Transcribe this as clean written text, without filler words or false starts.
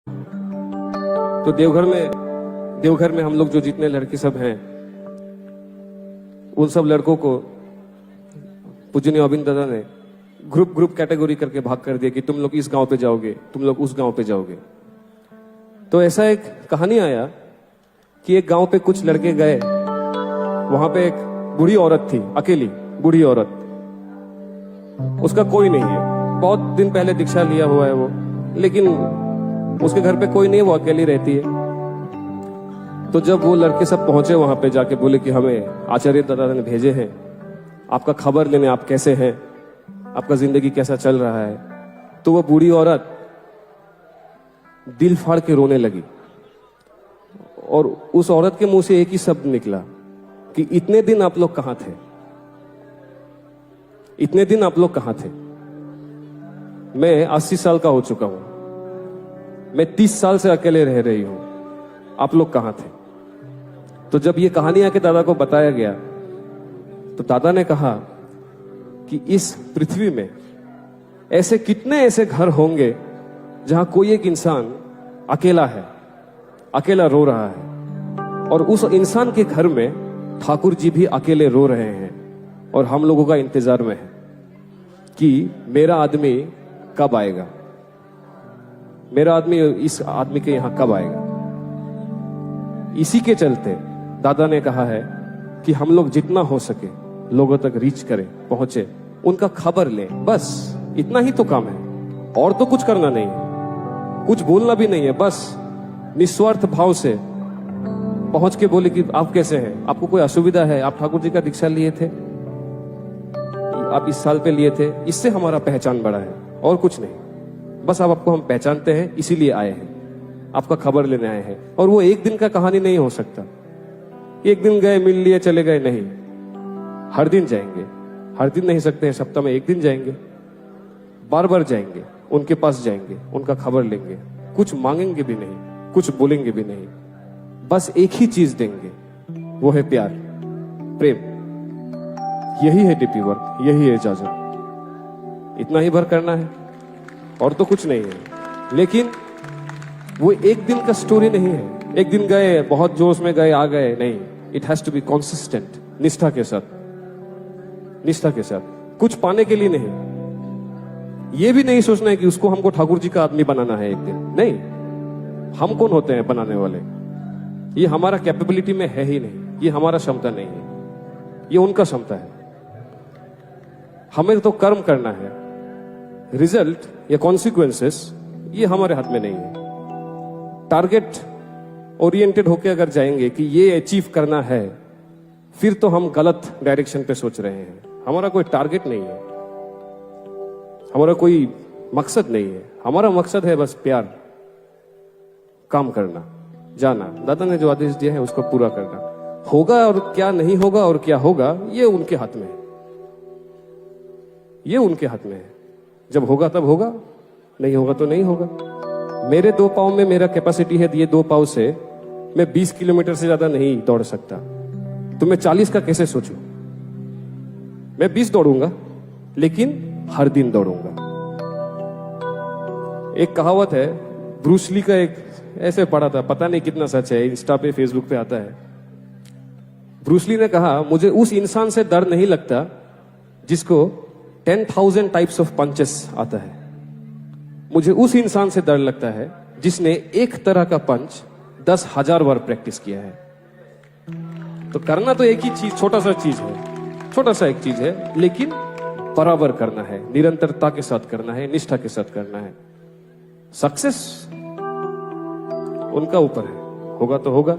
तो देवघर में हम लोग जो जितने लड़के सब हैं, उन सब लड़कों को पूजनीय अरविंद दादा ने ग्रुप कैटेगरी करके भाग कर दिया कि तुम लोग इस गांव पे जाओगे, तुम लोग उस गांव पे जाओगे। तो ऐसा एक कहानी आया कि एक गांव पे कुछ लड़के गए, वहां पे एक बूढ़ी औरत थी, अकेली बूढ़ी औरत, उसका कोई नहीं है, बहुत दिन पहले दीक्षा लिया हुआ है वो, लेकिन उसके घर पे कोई नहीं, वो अकेली रहती है। तो जब वो लड़के सब पहुंचे वहां पे, जाके बोले कि हमें आचार्य दादा ने भेजे हैं आपका खबर लेने, आप कैसे हैं, आपका जिंदगी कैसा चल रहा है। तो वो बूढ़ी औरत दिल फाड़ के रोने लगी और उस औरत के मुंह से एक ही शब्द निकला कि इतने दिन आप लोग कहां थे, इतने दिन आप लोग कहां थे। मैं 80 साल का हो चुका हूं, मैं 30 साल से अकेले रह रही हूं, आप लोग कहां थे। तो जब ये कहानी आके दादा को बताया गया तो दादा ने कहा कि इस पृथ्वी में ऐसे कितने ऐसे घर होंगे जहां कोई एक इंसान अकेला है, अकेला रो रहा है, और उस इंसान के घर में ठाकुर जी भी अकेले रो रहे हैं और हम लोगों का इंतजार में है कि मेरा आदमी कब आएगा, मेरा आदमी इस आदमी के यहां कब आएगा। इसी के चलते दादा ने कहा है कि हम लोग जितना हो सके लोगों तक रीच करें, पहुंचे, उनका खबर लें, बस इतना ही तो काम है। और तो कुछ करना नहीं है, कुछ बोलना भी नहीं है, बस निस्वार्थ भाव से पहुंच के बोले कि आप कैसे हैं, आपको कोई असुविधा है, आप ठाकुर जी का दीक्षा लिए थे, आप इस साल पे लिए थे, इससे हमारा पहचान बढ़ा है और कुछ नहीं। बस आपको हम पहचानते हैं, इसीलिए आए हैं, आपका खबर लेने आए हैं। और वो एक दिन का कहानी नहीं हो सकता, एक दिन गए मिल लिए चले गए, नहीं, हर दिन जाएंगे, हर दिन नहीं सकते हैं, सप्ताह में एक दिन जाएंगे, बार बार जाएंगे, उनके पास जाएंगे, उनका खबर लेंगे, कुछ मांगेंगे भी नहीं, कुछ बोलेंगे भी नहीं, बस एक ही चीज देंगे, वो है प्यार, प्रेम। यही है डीपी वर्क, यही है इजाजत, इतना ही भर करना है और तो कुछ नहीं है। लेकिन वो एक दिन का स्टोरी नहीं है, एक दिन गए, बहुत जोश में गए, आ गए, नहीं, it has to be consistent, निष्ठा के साथ, निष्ठा के साथ, कुछ पाने के लिए नहीं। ये भी नहीं सोचना है कि उसको हमको ठाकुर जी का आदमी बनाना है एक दिन, नहीं, हम कौन होते हैं बनाने वाले, ये हमारा कैपेबिलिटी में है ही नहीं, ये हमारा क्षमता नहीं है, ये उनका क्षमता है। हमें तो कर्म करना है, रिजल्ट या कॉन्सिक्वेंसेस ये हमारे हाथ में नहीं है। टारगेट ओरिएंटेड होके अगर जाएंगे कि ये अचीव करना है, फिर तो हम गलत डायरेक्शन पे सोच रहे हैं। हमारा कोई टारगेट नहीं है, हमारा कोई मकसद नहीं है, हमारा मकसद है बस प्यार, काम करना, जाना, दादा ने जो आदेश दिया है उसको पूरा करना। होगा और क्या नहीं होगा और क्या होगा, ये उनके हाथ में है, ये उनके हाथ में है। जब होगा तब होगा, नहीं होगा तो नहीं होगा। मेरे 2 पाँव में मेरा कैपेसिटी है, ये 2 पाँव से मैं 20 किलोमीटर से ज्यादा नहीं दौड़ सकता, तो मैं 40 का कैसे सोचूं। मैं 20 दौड़ूंगा, लेकिन हर दिन दौड़ूंगा। एक कहावत है, ब्रूस ली का, एक ऐसे पढ़ा था, पता नहीं कितना सच है, इंस्टा पे फेसबुक पे आता है। ब्रूस ली ने कहा, मुझे उस इंसान से डर नहीं लगता जिसको 10,000 टाइप्स ऑफ पंचेस आता है, मुझे उस इंसान से डर लगता है जिसने एक तरह का पंच 10,000 बार प्रैक्टिस किया है। तो करना तो एक ही चीज, छोटा सा चीज है, छोटा सा एक चीज है, लेकिन बराबर करना है, निरंतरता के साथ करना है, निष्ठा के साथ करना है। सक्सेस उनका ऊपर है, होगा तो होगा,